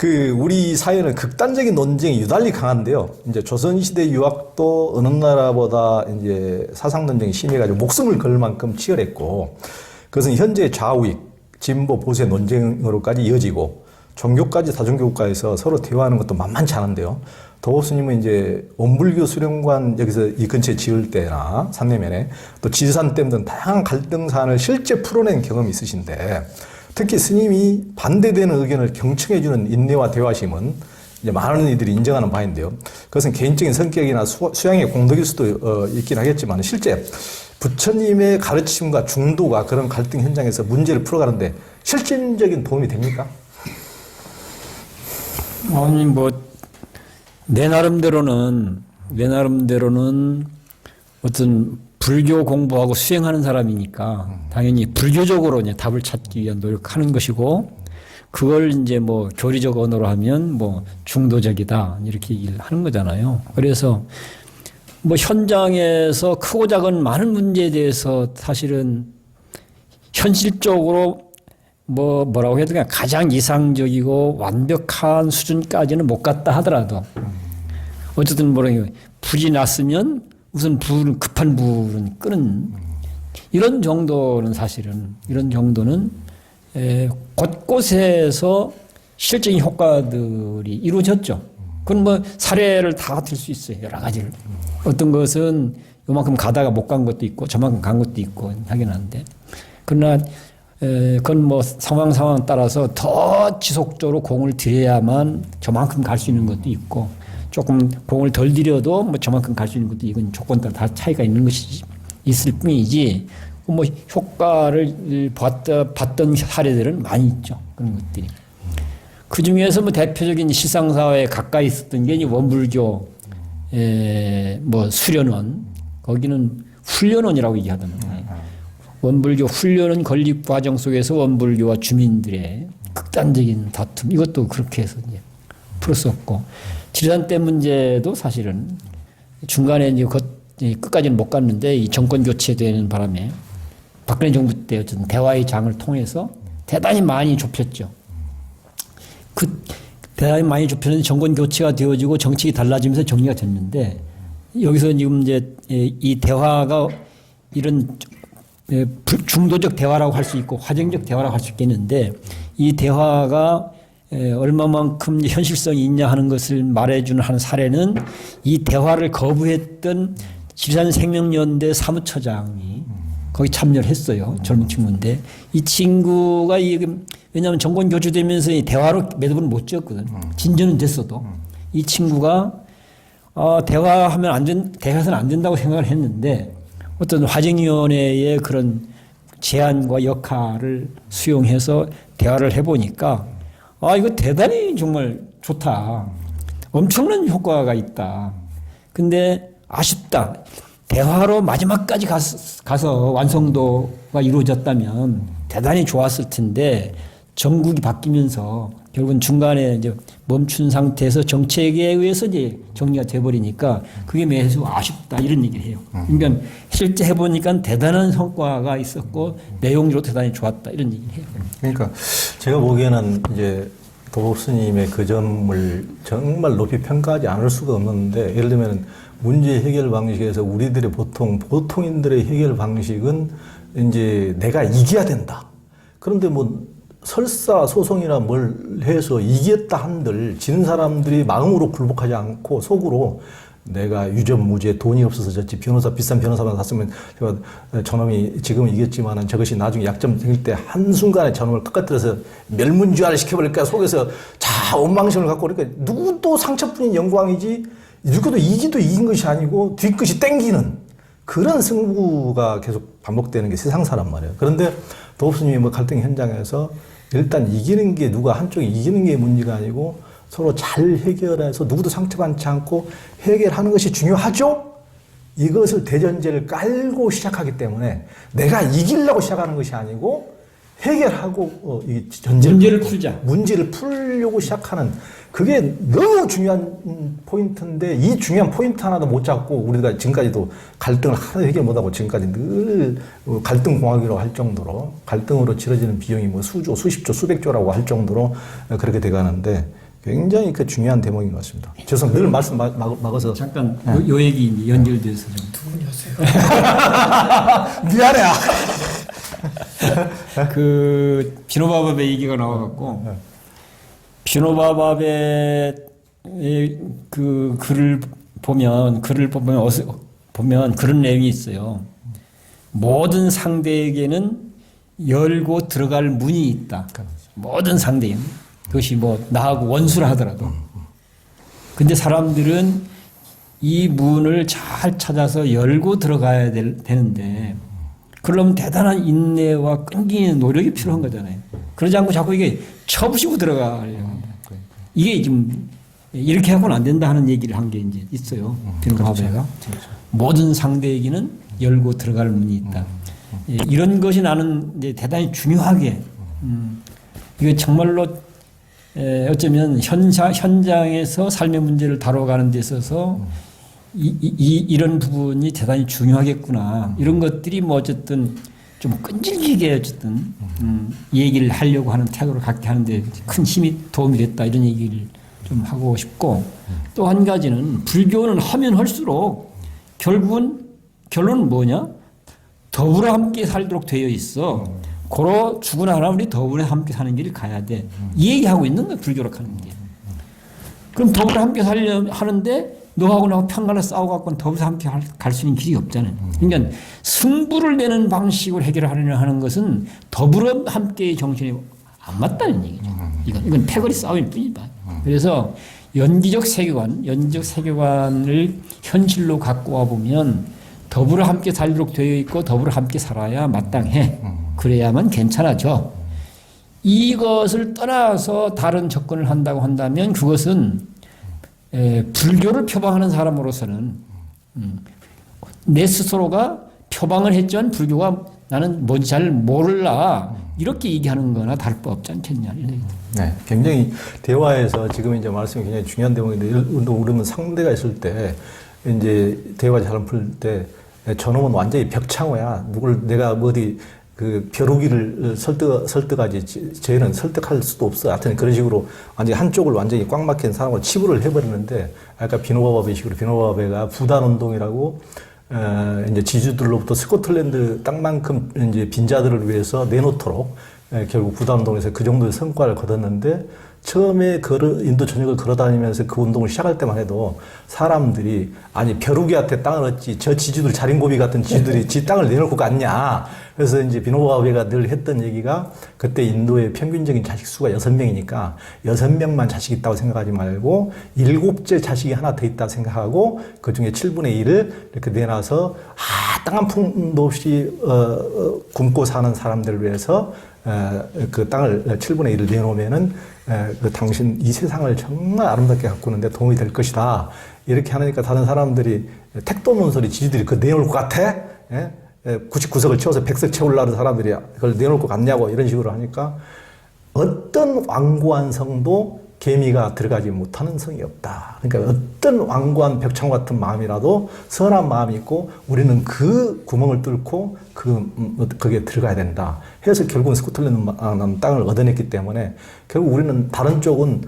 우리 사회는 극단적인 논쟁이 유달리 강한데요. 이제 조선시대 유학도 어느 나라보다 이제 사상 논쟁이 심해가지고 목숨을 걸 만큼 치열했고, 그것은 현재 좌우익, 진보, 보수의 논쟁으로까지 이어지고, 종교까지 다종교 국가에서 서로 대화하는 것도 만만치 않은데요. 도호스님은 이제 원불교 수련관 여기서 이 근처에 지을 때나 산내면에 또 지산댐 등 다양한 갈등 사안을 실제 풀어낸 경험이 있으신데, 특히 스님이 반대되는 의견을 경청해주는 인내와 대화심은 이제 많은 이들이 인정하는 바인데요. 그것은 개인적인 성격이나 수양의 공덕일 수도 있긴 하겠지만, 실제 부처님의 가르침과 중도가 그런 갈등 현장에서 문제를 풀어가는데 실질적인 도움이 됩니까? 아니 내 나름대로는 어떤 불교 공부하고 수행하는 사람이니까 당연히 불교적으로 이제 답을 찾기 위한 노력하는 것이고, 그걸 이제 교리적 언어로 하면 중도적이다 이렇게 얘기를 하는 거잖아요. 그래서 현장에서 크고 작은 많은 문제에 대해서 사실은 현실적으로 뭐라고 해야 되나, 가장 이상적이고 완벽한 수준까지는 못 갔다 하더라도 어쨌든 불이 났으면 우선 급한 불은 끄는 이런 정도는 곳곳에서 실적인 효과들이 이루어졌죠. 그건 사례를 다 들 수 있어요. 여러 가지를. 어떤 것은 요만큼 가다가 못 간 것도 있고 저만큼 간 것도 있고 하긴 한데, 그러나 그건 상황 따라서 더 지속적으로 공을 들여야만 저만큼 갈 수 있는 것도 있고, 조금 공을 덜 들여도 저만큼 갈 수 있는 것도, 이건 조건 따라 다 차이가 있는 것이 있을 뿐이지, 효과를 봤던 사례들은 많이 있죠. 그런 것들이. 그 중에서 대표적인 실상사회에 가까이 있었던 게 원불교 수련원, 거기는 훈련원이라고 얘기하더라고요. 원불교 훈련원 건립 과정 속에서 원불교와 주민들의 극단적인 다툼, 이것도 그렇게 해서 이제 풀었었고, 지리산댐 문제도 사실은 중간에 이제 끝까지는 못 갔는데, 이 정권 교체되는 바람에 박근혜 정부 때 어쨌든 대화의 장을 통해서 대단히 많이 좁혔죠. 대단히 많이 좁혔는데 정권 교체가 되어지고 정책이 달라지면서 정리가 됐는데, 여기서 지금 이제 이 대화가 이런 중도적 대화라고 할 수 있고 화정적 대화라고 할 수 있겠는데, 이 대화가 얼마만큼 현실성이 있냐 하는 것을 말해주는 한 사례는, 이 대화를 거부했던 지리산생명연대 사무처장이 거기 참여를 했어요. 젊은 친구인데, 이 친구가 왜냐하면 정권 교체되면서 이 대화로 매듭을 못 지었거든. 진전은 됐어도. 이 친구가 대화해서는 안 된다고 생각을 했는데, 어떤 화정위원회의 그런 제안과 역할을 수용해서 대화를 해보니까, 이거 대단히 정말 좋다. 엄청난 효과가 있다. 근데 아쉽다. 대화로 마지막까지 가서 완성도가 이루어졌다면 대단히 좋았을 텐데, 정국이 바뀌면서 결국은 중간에 이제 멈춘 상태에서 정책에 의해서 이제 정리가 돼버리니까 그게 매우 아쉽다, 이런 얘기를 해요. 그러니까 실제 해보니까 대단한 성과가 있었고 내용적으로 대단히 좋았다, 이런 얘기를 해요. 그러니까 제가 보기에는 이제 도보 스님의 그 점을 정말 높이 평가하지 않을 수가 없는데, 예를 들면 문제 해결 방식에서 우리들의 보통인들의 해결 방식은 이제 내가 이겨야 된다. 그런데 설사 소송이나 뭘 해서 이겼다 한들 지는 사람들이 마음으로 굴복하지 않고 속으로 내가 유전무죄, 돈이 없어서 졌지, 비싼 변호사만 샀으면 저놈이 지금은 이겼지만 저것이 나중에 약점 생길 때 한순간에 저놈을 꺾어뜨려서 멸문지화를 시켜버릴까 속에서 원망심을 갖고, 그러니까 누구도 상처뿐인 영광이지 누구도 이긴 것이 아니고 뒤끝이 땡기는 그런 승부가 계속 반복되는 게 세상사란 말이에요. 그런데 도업스님이 갈등 현장에서 일단 이기는 게, 누가 한쪽이 이기는 게 문제가 아니고 서로 잘 해결해서 누구도 상처받지 않고 해결하는 것이 중요하죠? 이것을 대전제를 깔고 시작하기 때문에 내가 이기려고 시작하는 것이 아니고 해결하고 문제를 풀려고 시작하는, 그게 너무 중요한 포인트인데, 이 중요한 포인트 하나도 못 잡고 우리가 지금까지도 갈등을 하나도 해결 못하고 지금까지 늘 갈등 공학이라고 할 정도로, 갈등으로 치러지는 비용이 수조, 수십조, 수백조라고 할 정도로 그렇게 돼가는데, 굉장히 그 중요한 대목인 것 같습니다. 죄송합니다. 늘 말씀 막아서. 잠깐 요 얘기 이제 연결돼서 좀. 두 분이 하세요. 미안해. 그 비노바밥의 얘기가 나와갖고 비노바밥의 그 글을 보면 보면 그런 내용이 있어요. 모든 상대에게는 열고 들어갈 문이 있다. 모든 상대에는. 그것이 뭐 나하고 원수라 하더라도. 근데 사람들은 이 문을 잘 찾아서 열고 들어가야 되는데 그러려면 대단한 인내와 끈기 있는 노력이 필요한 거잖아요. 그러지 않고 자꾸 이게 쳐부시고 들어가려고 합니다. 이게 좀 이렇게 하고는 안 된다 하는 얘기를 한 게 이제 있어요. 비노바베가. 모든 상대에게는 열고 들어갈 문이 있다. 이런 것이 나는 이제 대단히 중요하게 이거 정말로 어쩌면 현장에서 삶의 문제를 다뤄가는 데 있어서 이런 부분이 대단히 중요하겠구나. 이런 것들이 뭐 어쨌든 좀 끈질기게 어쨌든 얘기를 하려고 하는 태도를 갖게 하는데 큰 힘이 도움이 됐다. 이런 얘기를 좀 하고 싶고 또 한 가지는 불교는 하면 할수록 결론은 뭐냐? 더불어 함께 살도록 되어 있어. 고로 죽으나 하나 우리 더불어 함께 사는 길을 가야 돼. 이 얘기하고 있는 거야, 불교로 하는 게. 그럼 더불어 함께 살려 하는데 너하고 나하고 편간에 싸워갖고는 더불어 함께 갈 수 있는 길이 없잖아요. 그러니까 승부를 내는 방식으로 해결하려고 하는 것은 더불어 함께의 정신이 안 맞다는 얘기죠. 이건 패거리 싸움일 뿐이다. 그래서 연기적 세계관을 현실로 갖고 와 보면 더불어 함께 살도록 되어 있고 더불어 함께 살아야 마땅해. 그래야만 괜찮아져. 이것을 떠나서 다른 접근을 한다고 한다면 그것은 불교를 표방하는 사람으로서는 내 스스로가 표방을 했지만 불교가 나는 뭔지 잘 몰라 이렇게 얘기하는 거나 다를 바 없지 않겠냐. 네, 굉장히 대화에서 지금 이제 말씀이 굉장히 중요한 대목인데 우리는 상대가 있을 때 이제 대화 잘 풀 때 저놈은 완전히 벽창호야. 누굴 내가 어디 그 벼루기를 설득하지 쟤는 설득할 수도 없어. 하여튼 그런 식으로 완전히 한쪽을 완전히 꽉 막힌 사람을 치부를 해버리는데 아까 비노바바베 식으로 비노바바베가 부단운동이라고 이제 지주들로부터 스코틀랜드 땅만큼 이제 빈자들을 위해서 내놓도록 결국 부단운동에서 그 정도의 성과를 거뒀는데 처음에 인도 전역을 걸어다니면서 그 운동을 시작할 때만 해도 사람들이 아니 벼루기한테 땅을 얻지 저 지주들 자린고비 같은 지주들이 지 땅을 내놓고 갔냐. 그래서 이제 비노바베가 늘 했던 얘기가 그때 인도의 평균적인 자식 수가 6명이니까 6명만 자식이 있다고 생각하지 말고 7째 자식이 하나 더 있다고 생각하고 그 중에 7분의 1을 이렇게 내놔서 땅 한 푼도 없이 굶고 사는 사람들을 위해서 그 땅을 7분의 1을 내놓으면은 그 당신 이 세상을 정말 아름답게 가꾸는데 도움이 될 것이다. 이렇게 하니까 다른 사람들이 택도 없는 소리 지지들이 그거 내놓을 것 같아? 99석을 채워서 100석 채우려는 사람들이 그걸 내놓을 것 같냐고 이런 식으로 하니까 어떤 완고한 성도 개미가 들어가지 못하는 성이 없다. 그러니까 어떤 완고한 벽창 같은 마음이라도 선한 마음이 있고 우리는 그 구멍을 뚫고 거기에 들어가야 된다. 해서 결국은 스코틀랜드 땅을 얻어냈기 때문에 결국 우리는 다른 쪽은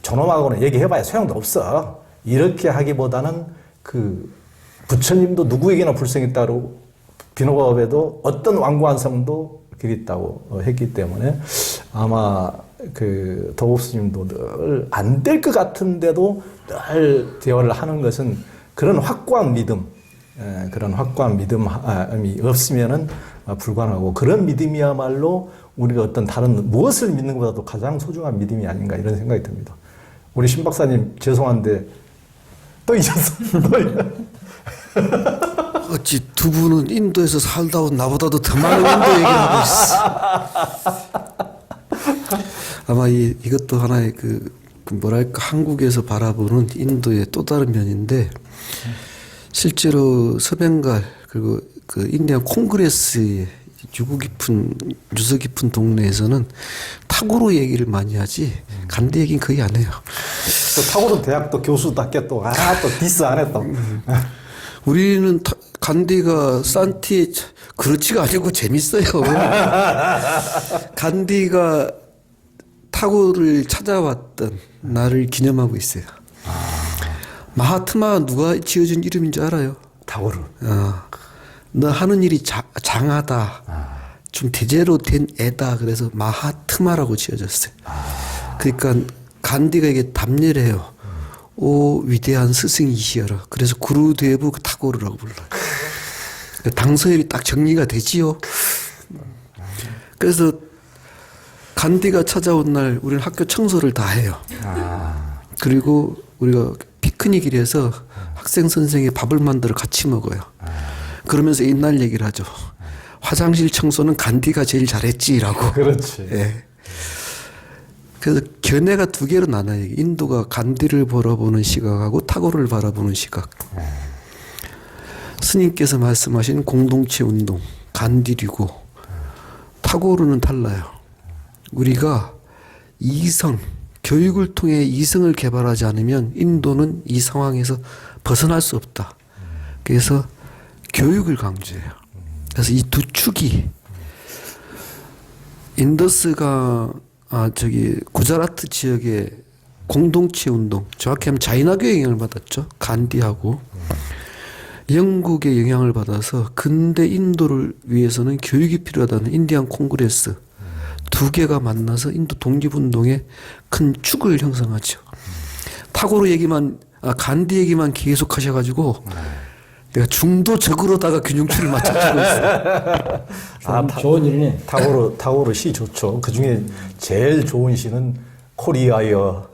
저놈하고는 얘기해봐야 소용도 없어. 이렇게 하기보다는 그 부처님도 누구에게나 불성이 있다고 비노바베도 어떤 완고한 성도 길이 있다고 했기 때문에 아마 그 도법스님도 늘 안 될 것 같은데도 늘 대화를 하는 것은 그런 확고한 믿음이 없으면은 불가능하고 그런 믿음이야말로 우리가 어떤 다른 무엇을 믿는 것보다도 가장 소중한 믿음이 아닌가 이런 생각이 듭니다. 우리 신 박사님 죄송한데 또 잊었어. 어찌 두 분은 인도에서 살다 온 나보다도 더 많은 인도 얘기를 하고 있어. 아마 이것도 하나의 그 뭐랄까 한국에서 바라보는 인도의 또 다른 면인데 실제로 서ben갈 그리고 그 인디안 콩그레스의 유서 깊은 동네에서는 탁오로 얘기를 많이 하지 간디 얘기는 거의 안 해요. 또 탁오르 대학도 교수답게 또 디스 안 했다. 우리는 간디가 산티에 그렇지가 않고 재밌어요. 간디가 타고를 찾아왔던 날을 기념하고 있어요. 마하트마 누가 지어준 이름인 줄 알아요? 타고르. 너 하는 일이 장하다. 좀 대제로 된 애다. 그래서 마하트마라고 지어졌어요. 그러니까 간디가 이게 답례를 해요. 오 위대한 스승이시여라. 그래서 구루데브 타고르라고 불러요. 당서협이 딱 정리가 되지요. 그래서 간디가 찾아온 날 우리는 학교 청소를 다 해요. 그리고 우리가 피크닉이라서 학생 선생이 밥을 만들어 같이 먹어요. 그러면서 옛날 얘기를 하죠. 화장실 청소는 간디가 제일 잘했지라고. 그렇지. 예. 그래서 견해가 두 개로 나눠요. 인도가 간디를 바라보는 시각하고 타고를 바라보는 시각. 스님께서 말씀하신 공동체 운동, 간디리고 타고르는 달라요. 우리가 이성, 교육을 통해 이성을 개발하지 않으면 인도는 이 상황에서 벗어날 수 없다. 그래서 교육을 강조해요. 그래서 이 두 축이 인더스가 구자라트 지역의 공동체 운동, 정확히 하면 자이나교의 영향을 받았죠. 간디하고 영국의 영향을 받아서 근대 인도를 위해서는 교육이 필요하다는 인디안 콩그레스 두 개가 만나서 인도 독립운동의 큰 축을 형성하죠. 타고르 얘기만, 간디 얘기만 계속 하셔가지고 내가 중도적으로다가 균형추를 맞춰주고 있어요. 좋은 일이네. 타고르 시 좋죠. 그 중에 제일 좋은 시는 코리아여.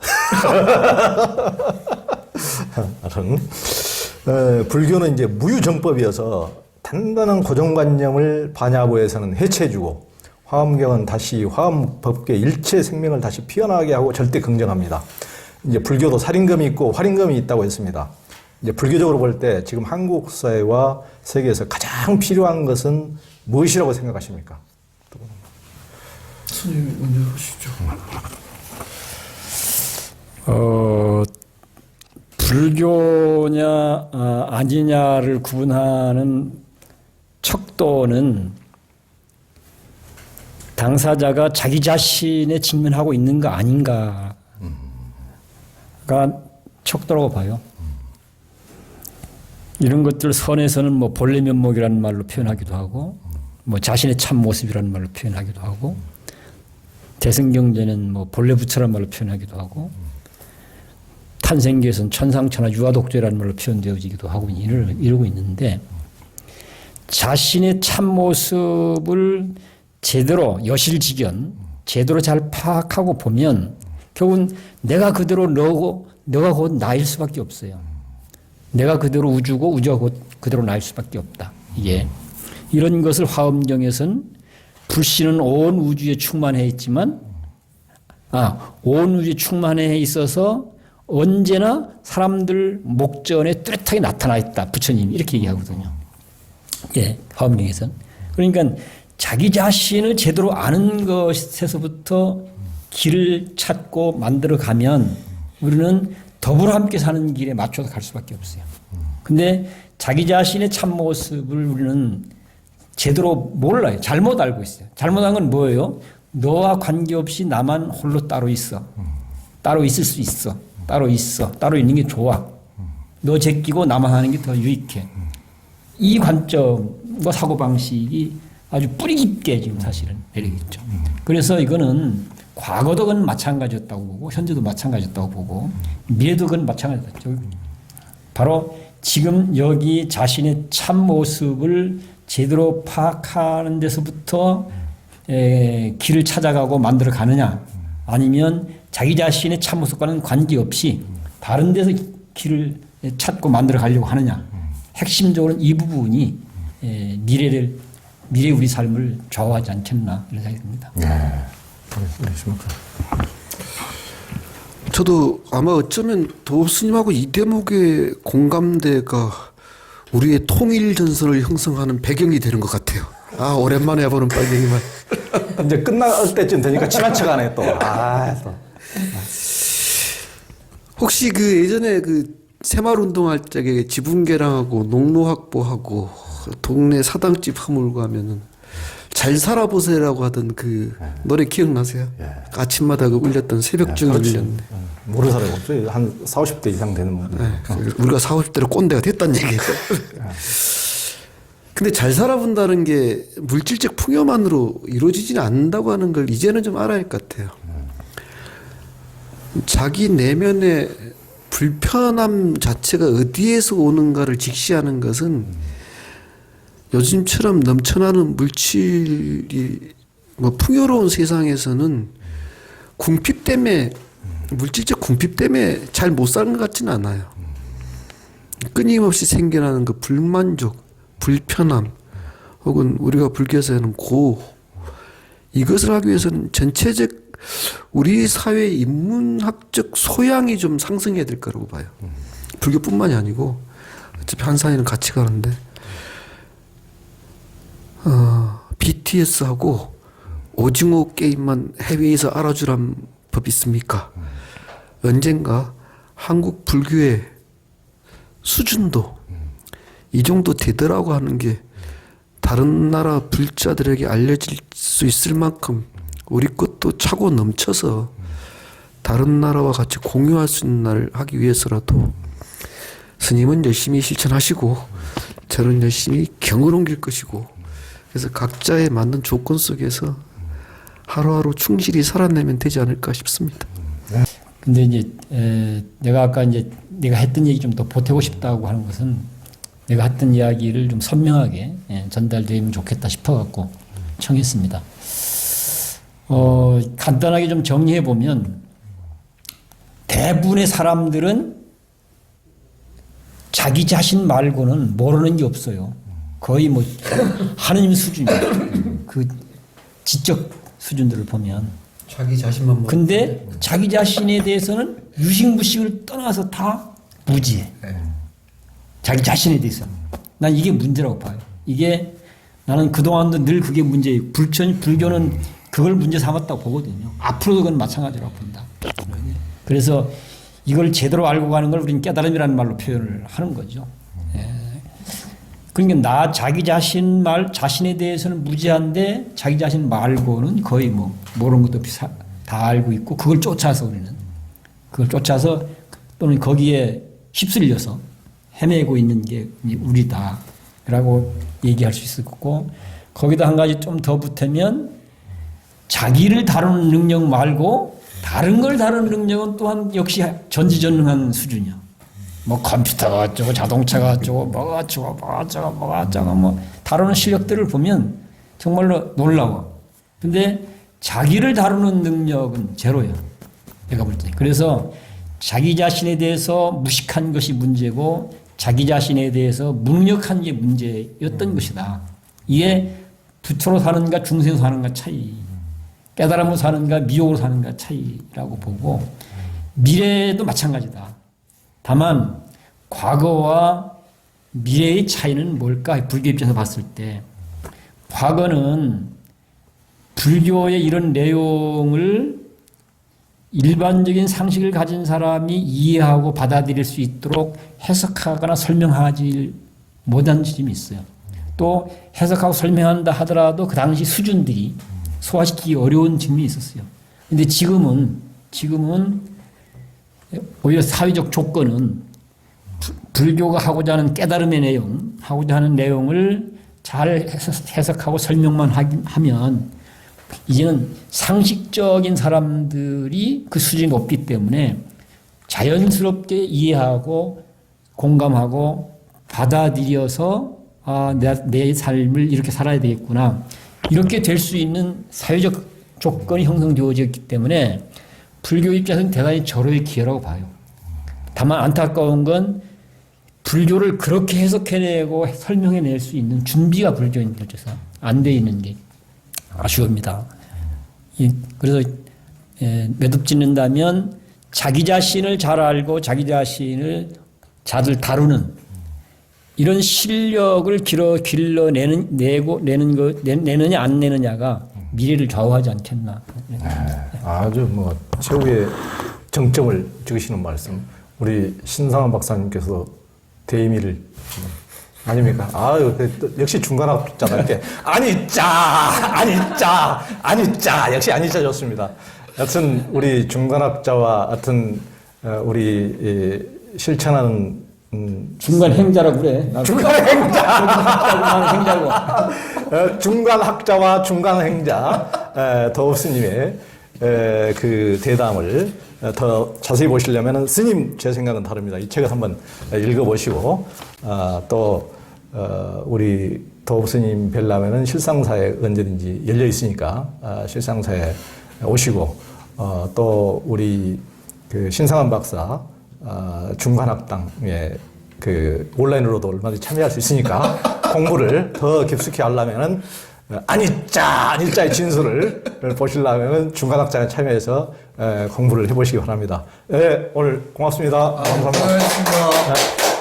불교는 이제 무유정법이어서 단단한 고정관념을 반야부에서는 해체해주고 화엄경은 다시 화엄법계 일체 생명을 다시 피어나게 하고 절대 긍정합니다. 이제 불교도 살인금이 있고 활인금이 있다고 했습니다. 이제 불교적으로 볼 때 지금 한국 사회와 세계에서 가장 필요한 것은 무엇이라고 생각하십니까? 스님 먼저 하시죠. 불교냐 아니냐를 구분하는 척도는 당사자가 자기 자신에 직면하고 있는가 아닌가가 척도라고 봐요. 이런 것들 선에서는 뭐 본래 면목이라는 말로 표현하기도 하고, 뭐 자신의 참 모습이라는 말로 표현하기도 하고, 대승경제는 뭐 본래 부처라는 말로 표현하기도 하고, 탄생기에서는 천상천하 유아독조라는 말로 표현되어지기도 하고 이러고 있는데, 자신의 참 모습을 제대로 여실직연 제대로 잘 파악하고 보면 결국은 내가 그대로 너고 너가 곧 나일 수밖에 없어요. 내가 그대로 우주고 우주가 곧 그대로 나일 수밖에 없다. 이게 이런 것을 화엄경에서는 불씨는 온 우주에 충만해 있지만 온 우주에 충만해 있어서 언제나 사람들 목전에 뚜렷하게 나타나 있다. 부처님이 이렇게 얘기하거든요. 예, 화엄경에서는. 그러니까 자기 자신을 제대로 아는 것에서부터 길을 찾고 만들어 가면 우리는 더불어 함께 사는 길에 맞춰서 갈 수밖에 없어요. 근데 자기 자신의 참모습을 우리는 제대로 몰라요. 잘못 알고 있어요. 잘못한 건 뭐예요? 너와 관계없이 나만 홀로 따로 있어. 따로 있을 수 있어. 따로 있어. 따로 있는 게 좋아. 너 제끼고 나만 하는 게 더 유익해. 이 관점과 사고방식이 아주 뿌리 깊게 지금 사실은 내리겠죠. 그래서 이거는 과거도 그건 마찬가지였다고 보고 현재도 마찬가지였다고 보고 미래도 그건 마찬가지였죠. 바로 지금 여기 자신의 참 모습을 제대로 파악하는 데서부터 길을 찾아가고 만들어 가느냐 아니면 자기 자신의 참 모습과는 관계없이 다른 데서 길을 찾고 만들어 가려고 하느냐 핵심적으로는 이 부분이 미래 우리 삶을 좌우하지 않겠나 이런 생각이 듭니다. 네. 그러십니까? 저도 아마 어쩌면 도스님하고 이 대목의 공감대가 우리의 통일 전선을 형성하는 배경이 되는 것 같아요. 오랜만에 해보는 빨갱이만. 이제 끝날 때쯤 되니까 친한 척 안 해 또. 혹시 그 예전에 그 새마을 운동할 적에 지붕 개량하고 농로 확보하고 동네 사당집 허물고 하면은 잘 살아보세요라고 하던 그 노래 기억나세요? 예. 아침마다 그 울렸던 새벽중에 울렸는데. 모르는 사람이 없어요. 한 40, 50대 이상 되는 분들. 우리가 40, 50대로 꼰대가 됐다는 얘기예요. 근데 잘 살아본다는 게 물질적 풍요만으로 이루어지지는 않는다고 하는 걸 이제는 좀 알아야 할 것 같아요. 자기 내면의 불편함 자체가 어디에서 오는가를 직시하는 것은 요즘처럼 넘쳐나는 물질이 뭐 풍요로운 세상에서는 궁핍 때문에 물질적 궁핍 때문에 잘 못 사는 것 같지는 않아요. 끊임없이 생겨나는 그 불만족, 불편함, 혹은 우리가 불교에서 하는 고, 이것을 하기 위해서는 전체적 우리 사회의 인문학적 소양이 좀 상승해야 될 거라고 봐요. 불교뿐만이 아니고 어차피 한 사회는 같이 가는데 BTS하고 오징어 게임만 해외에서 알아주란 법 있습니까? 언젠가 한국 불교의 수준도 이 정도 되더라고 하는 게 다른 나라 불자들에게 알려질 수 있을 만큼 우리 것도 차고 넘쳐서 다른 나라와 같이 공유할 수 있는 날을 하기 위해서라도 스님은 열심히 실천하시고 저는 열심히 경을 옮길 것이고 그래서 각자의 맞는 조건 속에서 하루하루 충실히 살아내면 되지 않을까 싶습니다. 근데 이제 내가 아까 이제 내가 했던 얘기 좀 더 보태고 싶다고 하는 것은 내가 했던 이야기를 좀 선명하게 전달되면 좋겠다 싶어갖고 청했습니다. 간단하게 좀 정리해 보면 대부분의 사람들은 자기 자신 말고는 모르는 게 없어요. 거의 뭐 하느님 수준이에요. 그 지적 수준들을 보면. 자기 자신만 모르는 근데 자기 자신에 대해서는 유식무식을 떠나서 다 무지해. 자기 자신에 대해서. 난 이게 문제라고 봐요. 이게 나는 그동안도 늘 그게 문제예요. 불교는 그걸 문제 삼았다고 보거든요. 앞으로도 그건 마찬가지라고 본다. 그래서 이걸 제대로 알고 가는 걸 우리는 깨달음이라는 말로 표현을 하는 거죠. 그러니까 자기 자신에 대해서는 무지한데 자기 자신 말고는 거의 뭐 모르는 것도 없이 다 알고 있고 그걸 쫓아서 우리는 그걸 쫓아서 또는 거기에 휩쓸려서 헤매고 있는 게 우리다라고 얘기할 수 있을 거고 거기다 한 가지 좀 더 붙으면 자기를 다루는 능력 말고 다른 걸 다루는 능력은 또한 역시 전지전능한 수준이야. 뭐 컴퓨터가 어쩌고 자동차가 어쩌고 뭐가 어쩌고 뭐 다루는 실력들을 보면 정말로 놀라워. 근데 자기를 다루는 능력은 제로야. 내가 볼 때. 그래서 자기 자신에 대해서 무식한 것이 문제고 자기 자신에 대해서 무능력한 게 문제였던 것이다. 이게 부처로 사는가 중생으로 사는가 차이. 깨달음으로 사는가 미혹으로 사는가 차이라고 보고 미래도 마찬가지다. 다만 과거와 미래의 차이는 뭘까? 불교 입장에서 봤을 때 과거는 불교의 이런 내용을 일반적인 상식을 가진 사람이 이해하고 받아들일 수 있도록 해석하거나 설명하지 못한 지점이 있어요. 또 해석하고 설명한다 하더라도 그 당시 수준들이 소화시키기 어려운 측면이 있었어요. 근데 지금은 오히려 사회적 조건은 불교가 하고자 하는 깨달음의 내용, 하고자 하는 내용을 잘 해석하고 설명만 하면 이제는 상식적인 사람들이 그 수준이 높기 때문에 자연스럽게 이해하고 공감하고 받아들여서 내 삶을 이렇게 살아야 되겠구나. 이렇게 될 수 있는 사회적 조건이 형성되어졌기 때문에 불교 입장에서는 대단히 절호의 기회라고 봐요. 다만 안타까운 건 불교를 그렇게 해석해내고 설명해낼 수 있는 준비가 불교인 쪽에서 안 돼 있는 게 아쉬웁니다. 그래서 매듭 짓는다면 자기 자신을 잘 알고 자기 자신을 잘 다루는 이런 실력을 내느냐 안 내느냐가 미래를 좌우하지 않겠나. 아주 뭐 최후의 정점을 찍으시는 말씀. 우리 신상원 박사님께서 대의미를 아닙니까? 아유, 역시 중간학자답게 아니짜 역시 아니짜 좋습니다. 여튼 우리 중간학자와 하여튼 우리 실천하는 중간 행자라고 그래. 중간 행자, 행자고. 중간 학자와 중간 행자 더욱 스님의 그 대담을 더 자세히 보시려면은 스님 제 생각은 다릅니다. 이 책을 한번 읽어보시고 또 우리 더욱 스님 뵈려면은 실상사에 언제든지 열려 있으니까 실상사에 오시고 또 우리 그 신상한 박사 중간학당에 그 온라인으로도 얼마든지 참여할 수 있으니까 공부를 더 깊숙이 하려면은 아니짜의 진술을 보시려면은 중간학자에 참여해서 공부를 해보시기 바랍니다. 네, 오늘 고맙습니다. 감사합니다. 고맙습니다. 네.